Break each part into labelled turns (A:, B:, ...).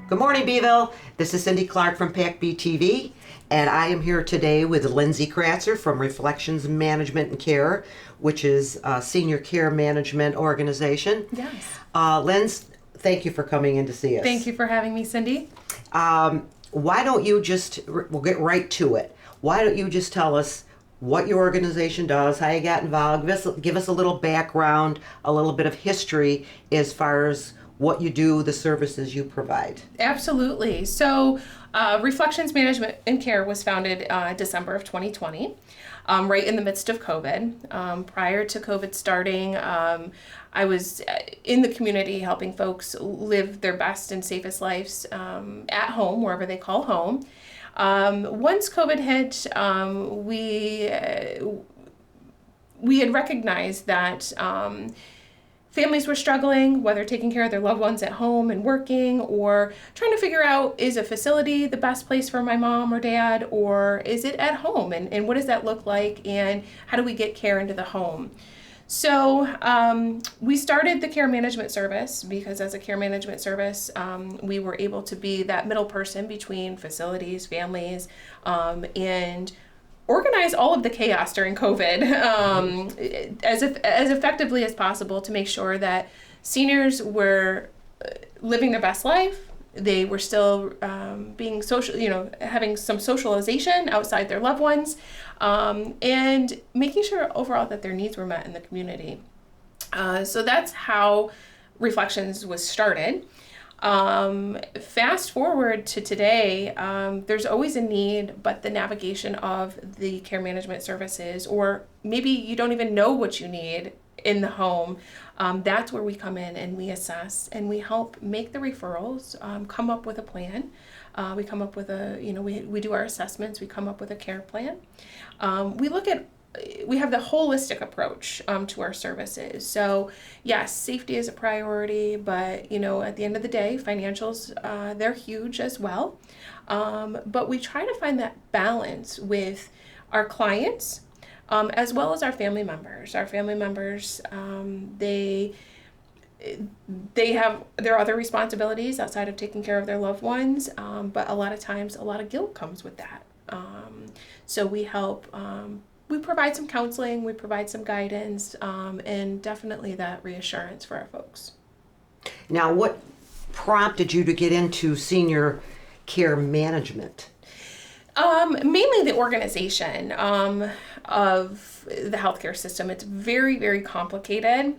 A: Good morning, Beeville. This is Cindy Clark from PAC-B TV, and I am here today with Lindsay Kratzer from Reflections Management and Care, which is a senior care management organization.
B: Yes.
A: Linz, thank you for coming in to see us.
B: Thank you for having me, Cindy.
A: Why don't you we'll get right to it. Why don't you just tell us what your organization does, how you got involved, give us a little background, a little bit of history as far as what you do, the services you provide.
B: Absolutely. So Reflections Management and Care was founded December of 2020, right in the midst of COVID. Prior to COVID starting, I was in the community helping folks live their best and safest lives at home, wherever they call home. Once COVID hit, we had recognized that families were struggling, whether taking care of their loved ones at home and working, or trying to figure out, is a facility the best place for my mom or dad, or is it at home? And what does that look like? And how do we get care into the home? So we started the care management service because as a care management service, we were able to be that middle person between facilities, families, and organize all of the chaos during COVID as effectively as possible to make sure that seniors were living their best life. They were still being social, having some socialization outside their loved ones, and making sure overall that their needs were met in the community. So that's how Reflections was started. Fast forward to today, there's always a need, but the navigation of the care management services, or maybe you don't even know what you need in the home, that's where we come in and we assess and we help make the referrals, come up with a plan. We come up with we do our assessments, we come up with a care plan. We have the holistic approach to our services. So yes, safety is a priority, but at the end of the day, financials, they're huge as well. But we try to find that balance with our clients, as well as our family members. Our family members, they have their other responsibilities outside of taking care of their loved ones, but a lot of times, a lot of guilt comes with that. So we help. We provide some counseling, we provide some guidance, and definitely that reassurance for our folks.
A: Now, what prompted you to get into senior care management?
B: Mainly the organization of the healthcare system. It's very, very complicated.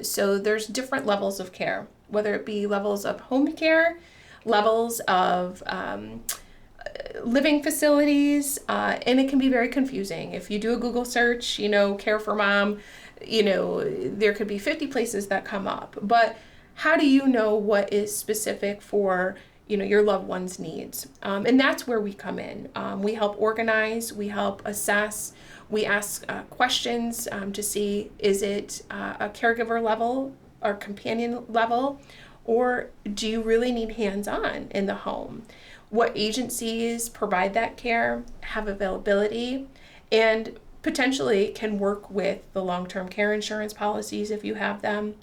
B: So there's different levels of care, whether it be levels of home care, levels of living facilities, and it can be very confusing. If you do a Google search, care for mom, there could be 50 places that come up. But how do you know what is specific for, your loved one's needs? And that's where we come in. We help organize, we help assess, we ask questions to see, is it a caregiver level or companion level, or do you really need hands-on in the home? What agencies provide that care, have availability, and potentially can work with the long-term care insurance policies if you have them.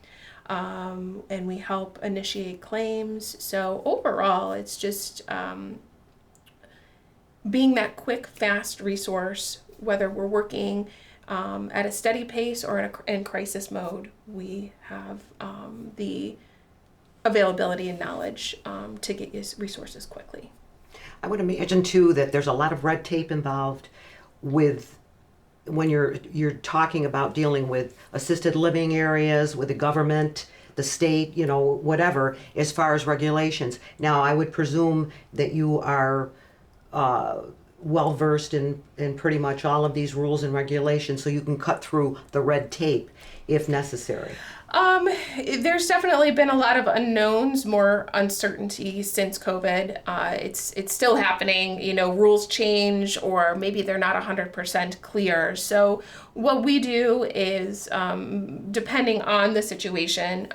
B: And we help initiate claims. So overall, it's just being that quick, fast resource, whether we're working at a steady pace or in crisis mode, we have the availability and knowledge to get you resources quickly.
A: I would imagine too that there's a lot of red tape involved with when you're talking about dealing with assisted living areas, with the government, the state, whatever, as far as regulations. Now, I would presume that you are well versed in pretty much all of these rules and regulations, so you can cut through the red tape if necessary.
B: There's definitely been a lot of unknowns, more uncertainty since COVID. It's still happening, rules change, or maybe they're not 100% clear. So what we do is, depending on the situation,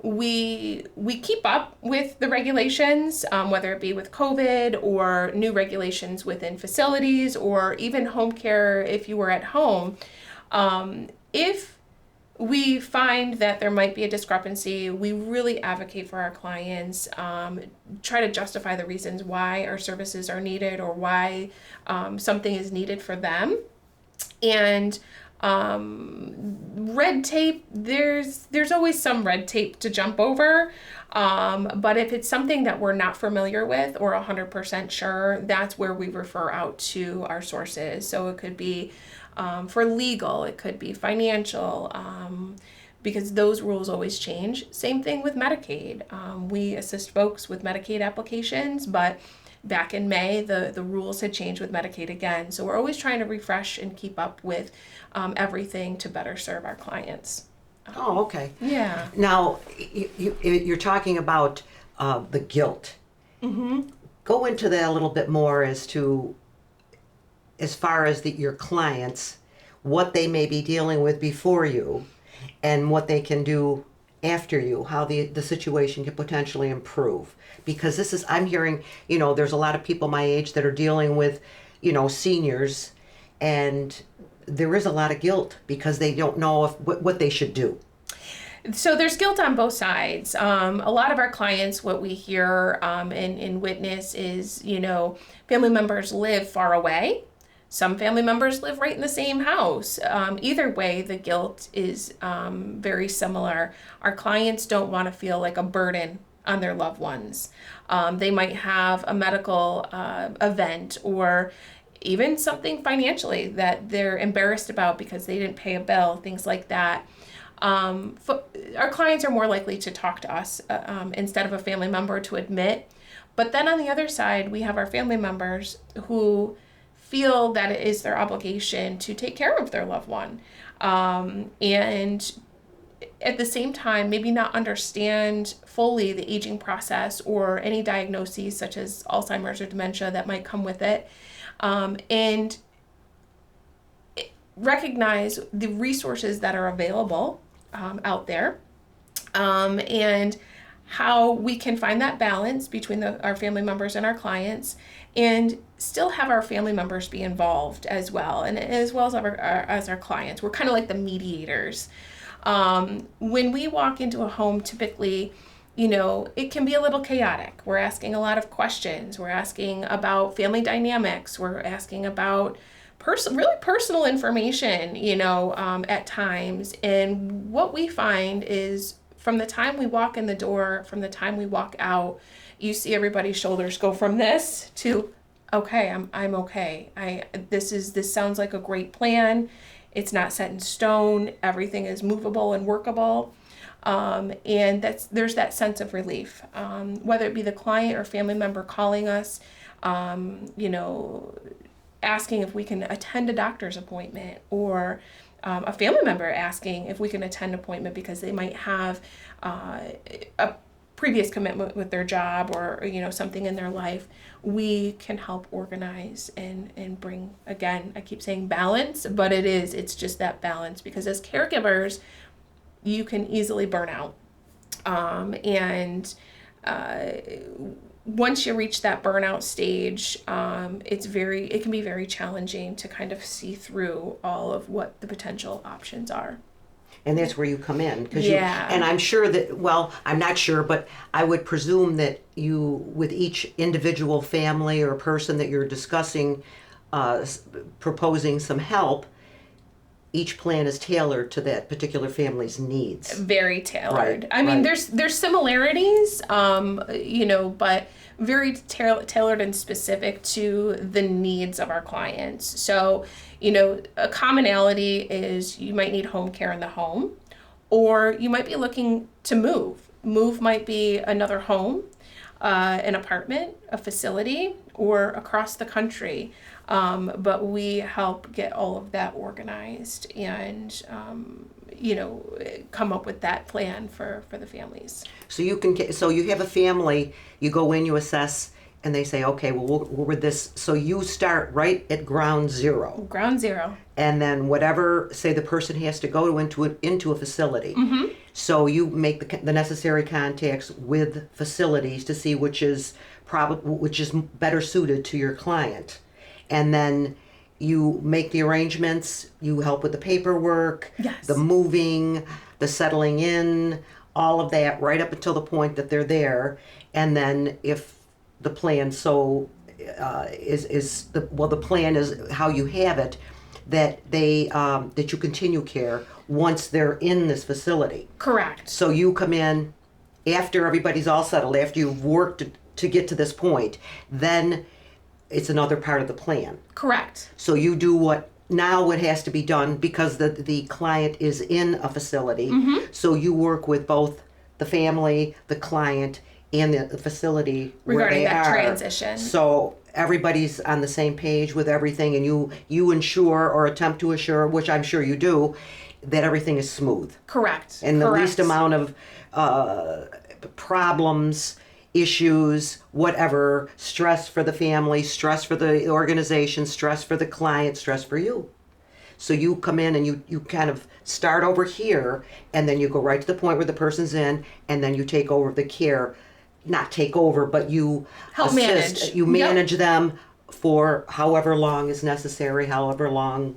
B: we keep up with the regulations, whether it be with COVID or new regulations within facilities or even home care if you were at home. If we find that there might be a discrepancy, we really advocate for our clients, try to justify the reasons why our services are needed or why something is needed for them. And red tape, there's always some red tape to jump over. But if it's something that we're not familiar with or 100% sure, that's where we refer out to our sources. So it could be for legal, it could be financial, because those rules always change. Same thing with Medicaid. We assist folks with Medicaid applications, but back in May, the rules had changed with Medicaid again. So we're always trying to refresh and keep up with everything to better serve our clients.
A: Oh, okay.
B: Yeah.
A: Now, you're talking about the guilt.
B: Mm-hmm.
A: Go into that a little bit more as far as your clients, what they may be dealing with before you, and what they can do after you, how the situation can potentially improve. Because I'm hearing, there's a lot of people my age that are dealing with, seniors, and there is a lot of guilt because they don't know what they should do.
B: So there's guilt on both sides. A lot of our clients, what we hear and witness is, family members live far away. Some family members live right in the same house. Either way, the guilt is very similar. Our clients don't want to feel like a burden on their loved ones. They might have a medical event or even something financially that they're embarrassed about because they didn't pay a bill, things like that. Our clients are more likely to talk to us instead of a family member to admit. But then on the other side, we have our family members who feel that it is their obligation to take care of their loved one. And at the same time, maybe not understand fully the aging process or any diagnoses such as Alzheimer's or dementia that might come with it. And recognize the resources that are available out there, and how we can find that balance between our family members and our clients, and still have our family members be involved as well, and as well as our clients. We're kind of like the mediators. When we walk into a home, typically, it can be a little chaotic. We're asking a lot of questions. We're asking about family dynamics. We're asking about really personal information, at times. And what we find is from the time we walk in the door, from the time we walk out, you see everybody's shoulders go from this to, okay, I'm okay. This sounds like a great plan. It's not set in stone. Everything is movable and workable. And there's that sense of relief, whether it be the client or family member calling us, asking if we can attend a doctor's appointment, or a family member asking if we can attend an appointment because they might have a previous commitment with their job or something in their life. We can help organize and bring, again, I keep saying balance, but it's just that balance, because as caregivers, you can easily burn out. Once you reach that burnout stage, it can be very challenging to kind of see through all of what the potential options are.
A: And that's where you come in.
B: Yeah.
A: And I'm sure that, well, I'm not sure, but I would presume that with each individual family or person that you're discussing, proposing some help, each plan is tailored to that particular family's needs.
B: Very tailored.
A: Right.
B: I mean,
A: right.
B: there's similarities, but very tailored and specific to the needs of our clients. So, a commonality is you might need home care in the home, or you might be looking to move. Move might be another home, an apartment, a facility, or across the country. But we help get all of that organized and, come up with that plan for the families.
A: So you have a family, you go in, you assess, and they say, okay, well, we're with this. So you start right at ground zero.
B: Ground zero.
A: And then whatever, say the person has to go into a facility. Mm-hmm. So you make the necessary contacts with facilities to see which is better suited to your client. And then you make the arrangements, you help with the paperwork,
B: Yes.
A: the moving, the settling in, all of that right up until the point that they're there. And then if the plan the plan is how you have it, that that you continue care once they're in this facility.
B: Correct.
A: So you come in after everybody's all settled, after you've worked to get to this point, then it's another part of the plan.
B: Correct.
A: So you do what has to be done because the client is in a facility. So you work with both the family, the client, and the facility
B: Regarding
A: where they
B: that
A: are.
B: transition.
A: So everybody's on the same page with everything, and you ensure or attempt to assure, which I'm sure you do, that everything is smooth.
B: Correct.
A: And the
B: Correct.
A: least amount of problems, issues, whatever, stress for the family, stress for the organization, stress for the client, stress for you. So you come in and you kind of start over here, and then you go right to the point where the person's in, and then you take over the care. Not take over, but you
B: Help
A: assist.
B: manage.
A: You
B: Yep.
A: manage them for however long is necessary, however long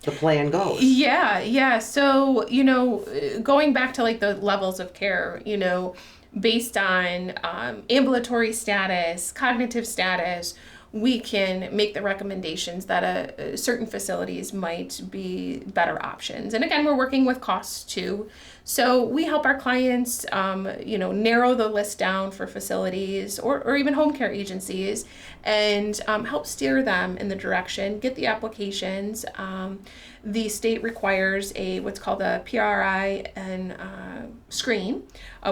A: the plan goes.
B: Yeah. So, going back to like the levels of care, based on ambulatory status, cognitive status, we can make the recommendations that certain facilities might be better options. And again, we're working with costs too. So we help our clients, narrow the list down for facilities or even home care agencies and help steer them in the direction, get the applications. The state requires what's called a PRI and screen,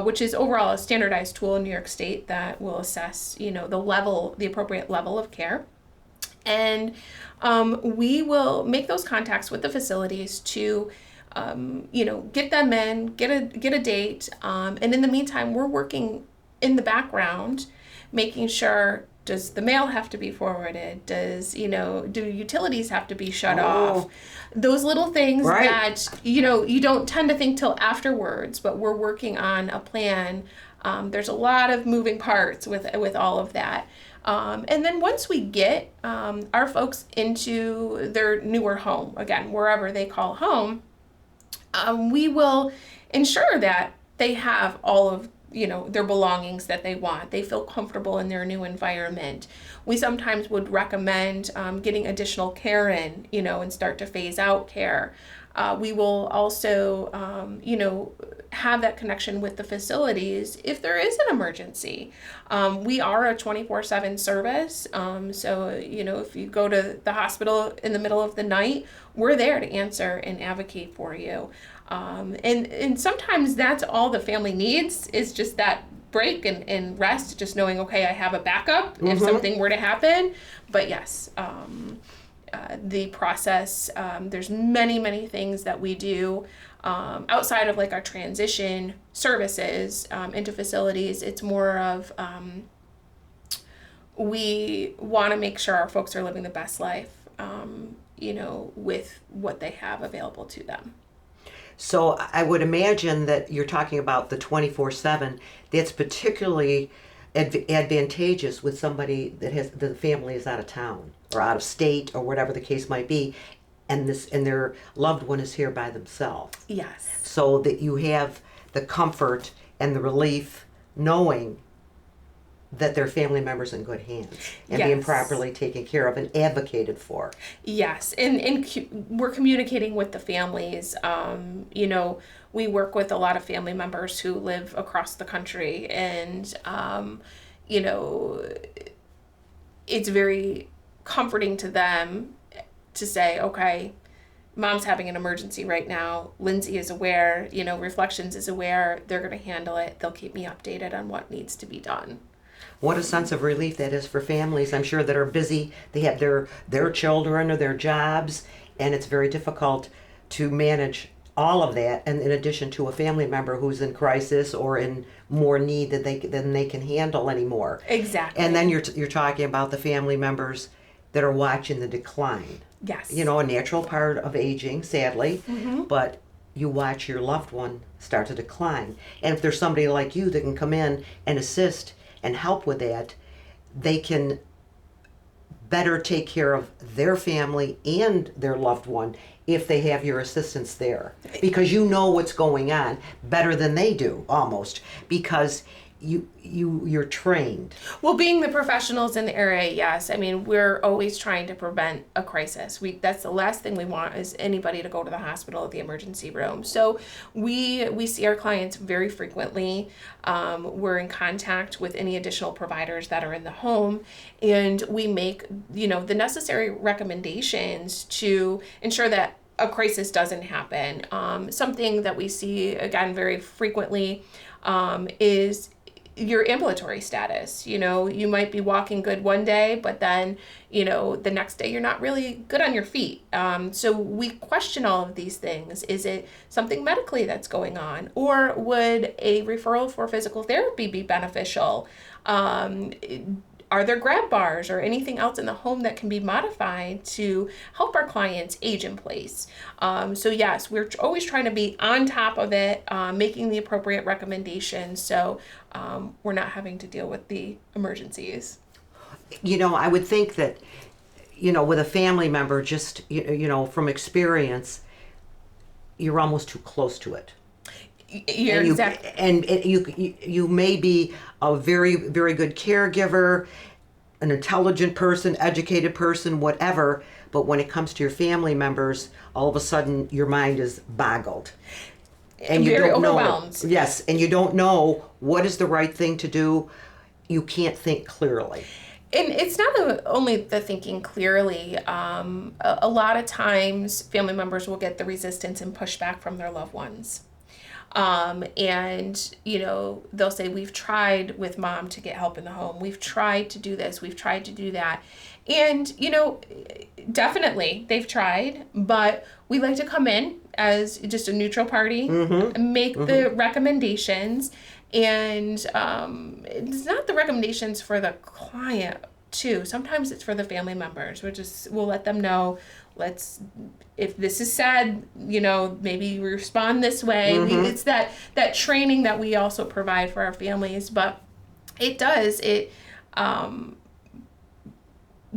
B: which is overall a standardized tool in New York State that will assess, the appropriate level of care. And we will make those contacts with the facilities to, get them in, get a date. And in the meantime, we're working in the background, making sure, does the mail have to be forwarded? Do utilities have to be shut off? Those little things
A: Right.
B: that, you don't tend to think till afterwards, but we're working on a plan. There's a lot of moving parts with all of that. And then once we get our folks into their newer home, again, wherever they call home, we will ensure that they have all of their belongings that they want. They feel comfortable in their new environment. We sometimes would recommend getting additional care in, and start to phase out care. We will also, have that connection with the facilities if there is an emergency. We are a 24/7 service. So, if you go to the hospital in the middle of the night, we're there to answer and advocate for you. And sometimes that's all the family needs is just that break and rest, just knowing, okay, I have a backup if something were to happen. But yes, the process, there's many things that we do outside of like our transition services into facilities. It's more of we want to make sure our folks are living the best life, with what they have available to them.
A: So I would imagine that you're talking about the 24/7. That's particularly advantageous with somebody that the family is out of town or out of state or whatever the case might be, and their loved one is here by themselves.
B: Yes.
A: So that you have the comfort and the relief knowing that their family members in good hands and being
B: Yes.
A: properly taken care of and advocated for.
B: Yes, and we're communicating with the families. We work with a lot of family members who live across the country, and it's very comforting to them to say, okay, Mom's having an emergency right now. Lindsay is aware. Reflections is aware. They're going to handle it. They'll keep me updated on what needs to be done.
A: What a sense of relief that is for families, I'm sure, that are busy. They have their children or their jobs, and it's very difficult to manage all of that, and in addition to a family member who's in crisis or in more need than they can handle anymore.
B: Exactly.
A: And then you're talking about the family members that are watching the decline.
B: Yes.
A: A natural part of aging, sadly, but you watch your loved one start to decline. And if there's somebody like you that can come in and assist and help with that, they can better take care of their family and their loved one if they have your assistance there, because you know what's going on better than they do, almost, because you're trained.
B: Well, being the professionals in the area, yes. I mean, we're always trying to prevent a crisis. That's the last thing we want is anybody to go to the hospital or the emergency room. So we see our clients very frequently. We're in contact with any additional providers that are in the home, and we make, the necessary recommendations to ensure that a crisis doesn't happen. Something that we see, again, very frequently is your ambulatory status. You might be walking good one day, but then, the next day you're not really good on your feet. So we question all of these things. Is it something medically that's going on? Or would a referral for physical therapy be beneficial? Are there grab bars or anything else in the home that can be modified to help our clients age in place? So yes, we're always trying to be on top of it, making the appropriate recommendations so we're not having to deal with the emergencies.
A: I would think that, with a family member, just, from experience, you're almost too close to it.
B: You're exactly.
A: And you may be a very, very good caregiver, an intelligent person, educated person, whatever, but when it comes to your family members, all of a sudden your mind is boggled. And you
B: very
A: don't
B: overwhelmed.
A: know. Yes, and you don't know what is the right thing to do. You can't think clearly.
B: And it's not only the thinking clearly. A lot of times family members will get the resistance and pushback from their loved ones. And they'll say, we've tried with mom to get help in the home. We've tried to do this. We've tried to do that. And, definitely they've tried, but we like to come in as just a neutral party, make the recommendations. And it's not the recommendations for the client too. Sometimes it's for the family members. We'll let them know, if this is said, maybe respond this way. It's that training that we also provide for our families, but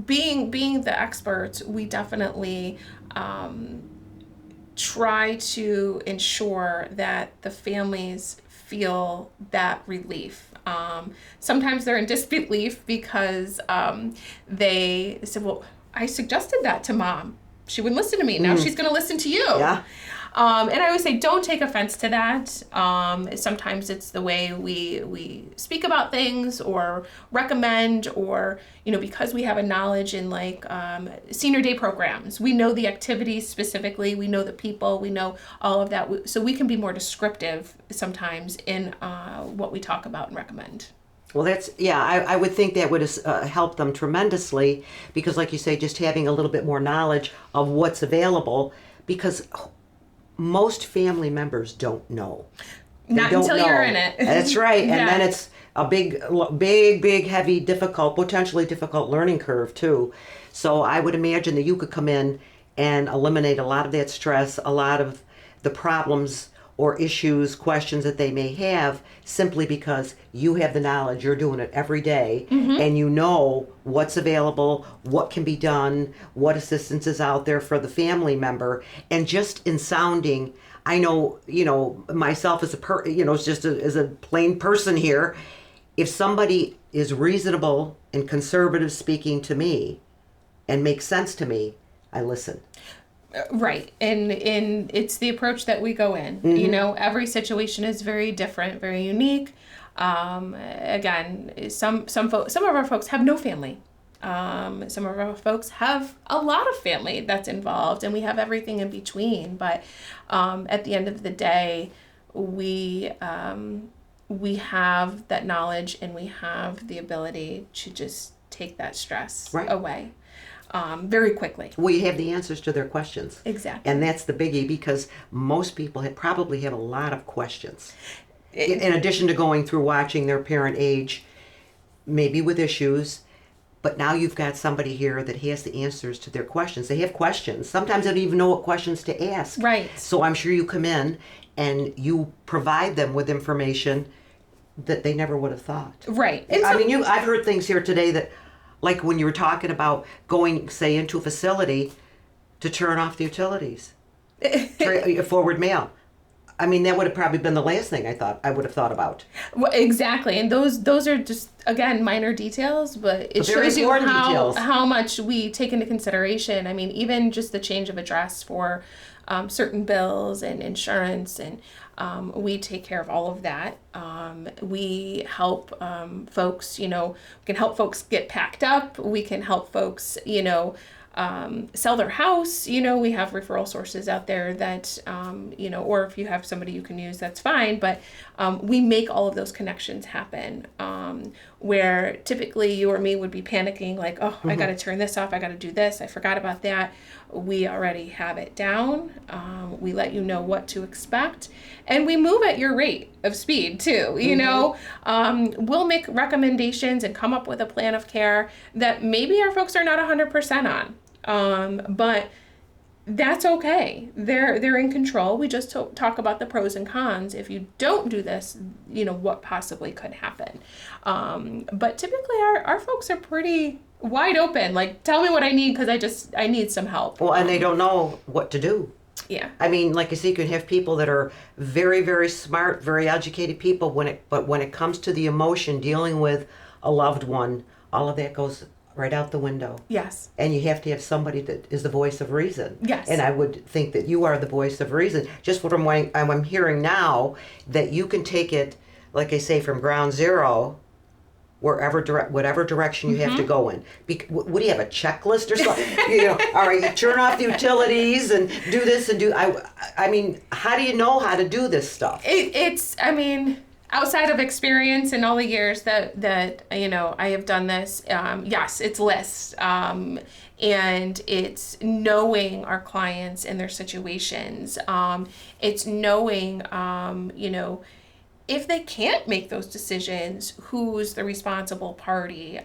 B: being the experts, we definitely try to ensure that the families feel that relief. Sometimes they're in disbelief because they said, well, I suggested that to mom. She wouldn't listen to me. Now she's going to listen to you.
A: Yeah.
B: And I always say, don't take offense to that. Sometimes it's the way we speak about things or recommend, or, because we have a knowledge in senior day programs, we know the activities specifically, we know the people, we know all of that. So we can be more descriptive sometimes in what we talk about and recommend.
A: Well, I would think that would help them tremendously, because like you say, just having a little bit more knowledge of what's available, because most family members don't know.
B: Not until you're in it.
A: That's right.
B: Yeah.
A: And then it's a big, heavy, potentially difficult learning curve too. So I would imagine that you could come in and eliminate a lot of that stress, a lot of the problems or issues, questions that they may have, simply because you have the knowledge, you're doing it every day, and you know what's available, what can be done, what assistance is out there for the family member. And just in sounding, I know, myself as as a plain person here, if somebody is reasonable and conservative speaking to me and makes sense to me, I listen.
B: Right. And it's the approach that we go in. Every situation is very different, very unique. Again, some of our folks have no family. Some of our folks have a lot of family that's involved, and we have everything in between. But at the end of the day, we have that knowledge, and we have the ability to just take that stress away. Very quickly.
A: Well, you have the answers to their questions.
B: Exactly.
A: And that's the biggie, because most people probably have a lot of questions. In addition to going through watching their parent age, maybe with issues, but now you've got somebody here that has the answers to their questions. They have questions. Sometimes they don't even know what questions to ask.
B: Right.
A: So I'm sure you come in and you provide them with information that they never would have thought.
B: Right.
A: I've heard things here today that Like when you were talking about going, say, into a facility to turn off the utilities, forward mail. I mean, that would have probably been the last thing I would have thought about.
B: Well, exactly, and those are just, again, minor details, but it
A: Very
B: shows you
A: important details.
B: how much we take into consideration. I mean, even just the change of address for certain bills and insurance, and we take care of all of that. We help folks, we can help folks get packed up. We can help folks, sell their house. We have referral sources out there that, or if you have somebody you can use, that's fine. But we make all of those connections happen, where typically you or me would be panicking like, oh, I got to turn this off. I got to do this. I forgot about that. We already have it down. We let you know what to expect. And we move at your rate of speed too. We'll make recommendations and come up with a plan of care that maybe our folks are not 100% on. But that's okay. They're in control. We just talk about the pros and cons. If you don't do this, what possibly could happen. But typically our folks are pretty wide open. Like, tell me what I need, because I need some help.
A: Well, and they don't know what to do.
B: Yeah.
A: I mean, like you see, you can have people that are very, very smart, very educated people. But when it comes to the emotion, dealing with a loved one, all of that goes right out the window.
B: Yes.
A: And you have to have somebody that is the voice of reason.
B: Yes.
A: And I would think that you are the voice of reason. Just what I'm hearing now, that you can take it, like I say, from ground zero, whatever direction you have to go in. What do you have, a checklist or something? All right, you turn off the utilities and do this and do. I mean, how do you know how to do this stuff?
B: Outside of experience and all the years that I have done this, yes, it's lists, and it's knowing our clients and their situations. It's knowing, if they can't make those decisions, who's the responsible party.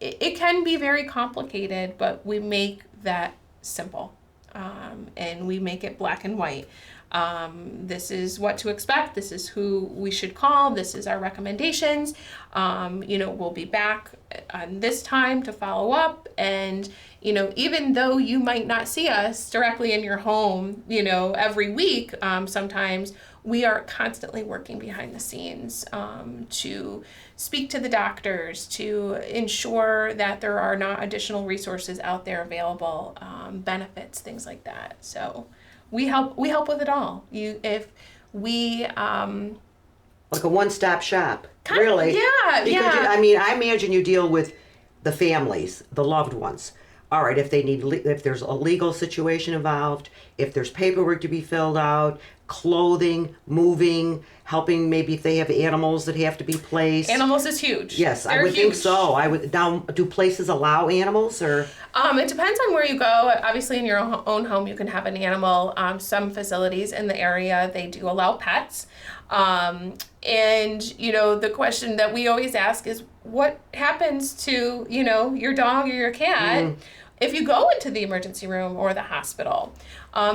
B: It can be very complicated, but we make that simple, and we make it black and white. This is what to expect. This is who we should call. This is our recommendations. We'll be back on this time to follow up. And, even though you might not see us directly in your home, every week, sometimes we are constantly working behind the scenes to speak to the doctors, to ensure that there are not additional resources out there available, benefits, things like that. So we help with it all. Like
A: a one-stop shop, really.
B: Yeah,
A: because I imagine you deal with the families, the loved ones. All right, if there's a legal situation involved, if there's paperwork to be filled out, clothing, moving, helping, maybe if they have animals that have to be placed.
B: Animals is huge.
A: Yes, I would think so. Now, do places allow animals, or?
B: It depends on where you go. Obviously, in your own home, you can have an animal. Some facilities in the area, they do allow pets. And, the question that we always ask is, what happens to, your dog or your cat if you go into the emergency room or the hospital?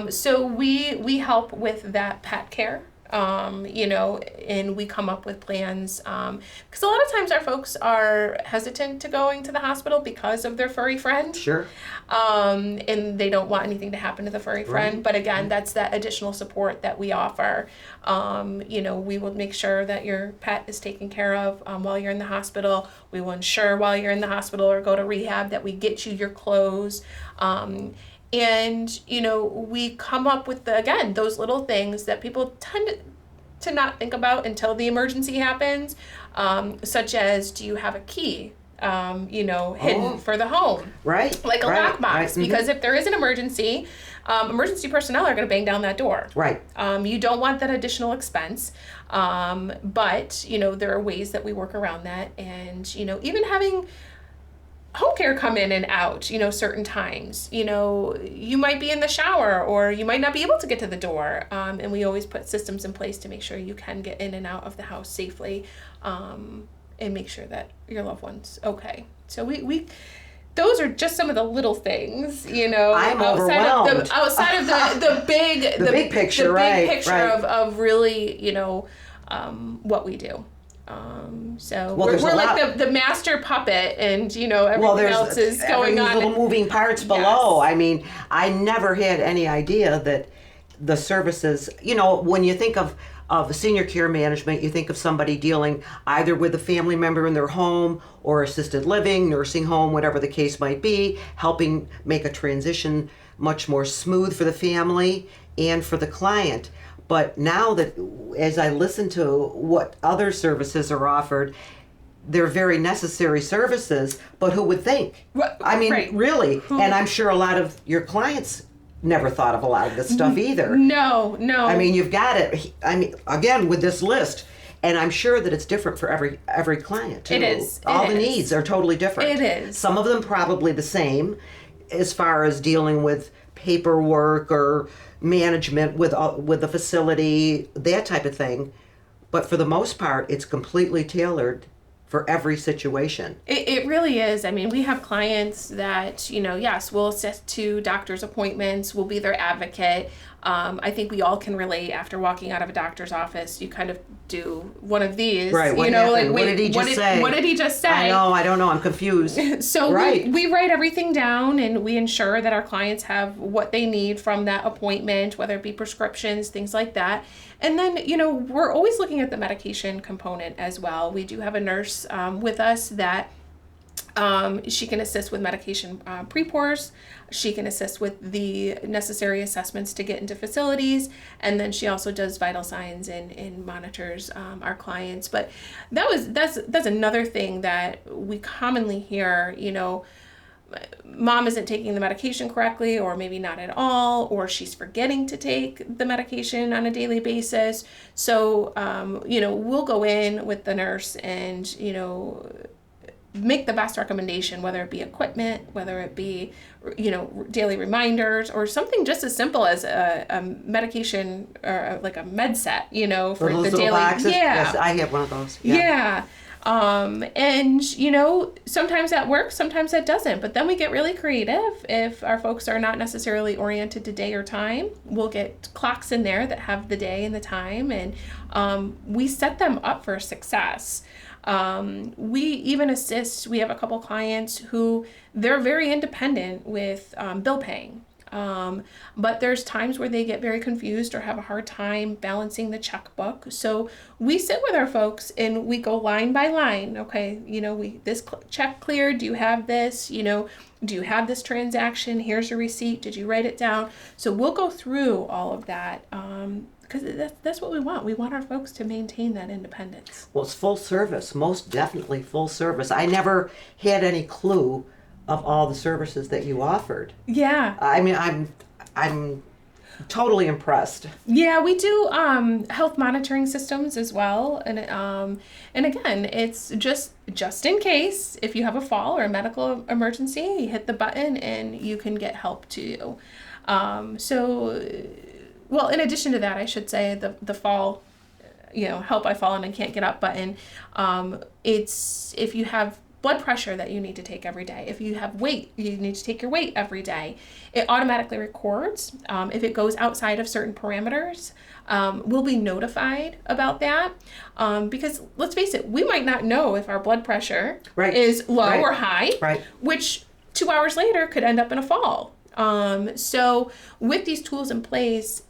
B: So we help with that pet care. And we come up with plans, because a lot of times our folks are hesitant to going to the hospital because of their furry friend.
A: Sure.
B: And they don't want anything to happen to the furry friend. But again, that's that additional support that we offer. We will make sure that your pet is taken care of while you're in the hospital. We will ensure while you're in the hospital or go to rehab that we get you your clothes. And, we come up with, those little things that people tend to not think about until the emergency happens, such as, do you have a key, hidden for the home?
A: Right.
B: Like a lockbox. Right. Because if there is an emergency, emergency personnel are going to bang down that door.
A: Right.
B: You don't want that additional expense. But, there are ways that we work around that. And, even having home care come in and out, certain times, you might be in the shower or you might not be able to get to the door. And we always put systems in place to make sure you can get in and out of the house safely, and make sure that your loved one's okay. So we those are just some of the little things,
A: I'm overwhelmed.
B: Outside of the big
A: big picture,
B: the big
A: right,
B: picture
A: right.
B: of really, what we do. So
A: Well,
B: we're like the master puppet, and everything else is going on.
A: Little moving parts below. I mean, I never had any idea that the services, when you think of senior care management, you think of somebody dealing either with a family member in their home or assisted living, nursing home, whatever the case might be, helping make a transition much more smooth for the family and for the client. But now that, as I listen to what other services are offered, they're very necessary services, but who would think? I mean,
B: right.
A: Really. And I'm sure a lot of your clients never thought of a lot of this stuff either.
B: No.
A: I mean, you've got it. I mean, again, with this list, and I'm sure that it's different for every client, too.
B: It is.
A: All the needs are totally different.
B: It is.
A: Some of them probably the same as far as dealing with paperwork or management with the facility, that type of thing. But for the most part, it's completely tailored for every situation.
B: It really is. I mean, we have clients that, yes, we'll assist to doctor's appointments, we'll be their advocate. I think we all can relate after walking out of a doctor's office. You kind of do one of these.
A: Right. What did he just say?
B: What did he just say?
A: I don't know. I'm confused.
B: So
A: right.
B: we write everything down, and we ensure that our clients have what they need from that appointment, whether it be prescriptions, things like that. And then, we're always looking at the medication component as well. We do have a nurse with us that she can assist with medication pre-pours. She can assist with the necessary assessments to get into facilities. And then she also does vital signs and monitors our clients. But that's another thing that we commonly hear, mom isn't taking the medication correctly, or maybe not at all, or she's forgetting to take the medication on a daily basis. So, we'll go in with the nurse and, make the best recommendation, whether it be equipment, whether it be, daily reminders, or something just as simple as a medication or like a med set, for
A: those
B: the daily.
A: Boxes?
B: Yeah.
A: Yes, I have one of those.
B: Yeah. And sometimes that works, sometimes that doesn't. But then we get really creative. If our folks are not necessarily oriented to day or time, we'll get clocks in there that have the day and the time, and we set them up for success. We even assist, we have a couple clients who they're very independent with bill paying. But there's times where they get very confused or have a hard time balancing the checkbook. So we sit with our folks and we go line by line. Okay, this check cleared. Do you have this? Do you have this transaction? Here's your receipt. Did you write it down? So we'll go through all of that. Because that's what we want. We want our folks to maintain that independence.
A: Well, it's full service, most definitely full service. I never had any clue of all the services that you offered.
B: Yeah.
A: I mean, I'm totally impressed.
B: Yeah, we do health monitoring systems as well, and again, it's just in case if you have a fall or a medical emergency, you hit the button and you can get help to you. Well, in addition to that, I should say the fall, help I fallen and can't get up button. It's if you have blood pressure that you need to take every day. If you have weight, you need to take your weight every day. It automatically records. If it goes outside of certain parameters, we'll be notified about that. Because let's face it, we might not know if our blood pressure is low or high, which 2 hours later could end up in a fall. So with these tools in place,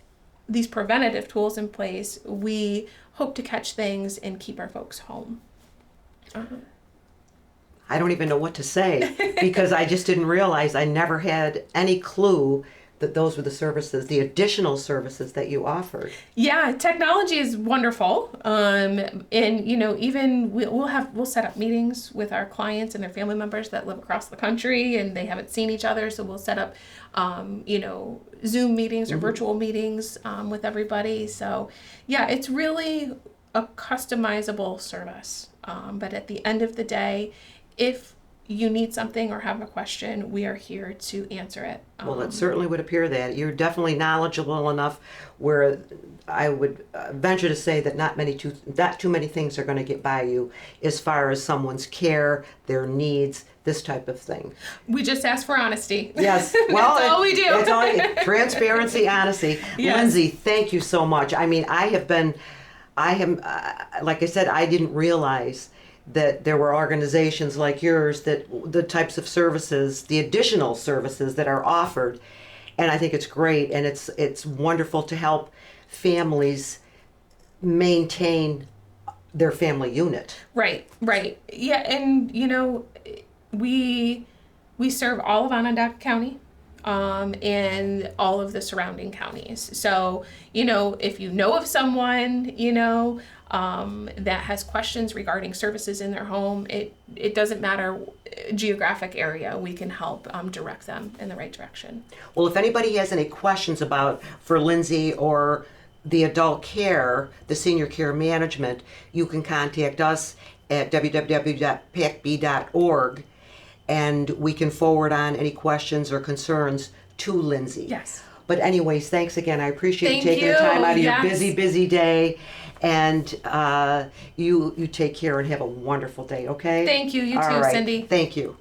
B: these preventative tools in place, we hope to catch things and keep our folks home.
A: I don't even know what to say because I just didn't realize, I never had any clue that those were the services, the additional services that you offered.
B: Yeah, technology is wonderful. And even we'll set up meetings with our clients and their family members that live across the country and they haven't seen each other. So we'll set up, Zoom meetings or virtual meetings with everybody. So yeah, it's really a customizable service. But at the end of the day, if you need something or have a question, we are here to answer it.
A: Well, it certainly would appear that you're definitely knowledgeable enough where I would venture to say that not too many things are going to get by you as far as someone's care, their needs, this type of thing.
B: We just ask for honesty.
A: Yes. Well,
B: that's all we do.
A: It's all transparency, honesty.
B: Yes.
A: Lindsay, thank you so much. I mean, I have been I am, like I said, I didn't realize that there were organizations like yours that the types of services, the additional services that are offered, and I think it's great, and it's wonderful to help families maintain their family unit.
B: Right, right. Yeah, and we serve all of Onondaga County, and all of the surrounding counties. So, if you know of someone, that has questions regarding services in their home, it doesn't matter geographic area, we can help direct them in the right direction.
A: Well, if anybody has any questions for Lindsay or the adult care, the senior care management, you can contact us at www.pac-b.org, and we can forward on any questions or concerns to Lindsay.
B: Yes.
A: But anyways, thanks again. I appreciate you
B: Thank
A: taking the time out of
B: Yes.
A: your busy day. And you take care and have a wonderful day, okay?
B: Thank you. You
A: All
B: too,
A: right.
B: Cindy.
A: Thank you.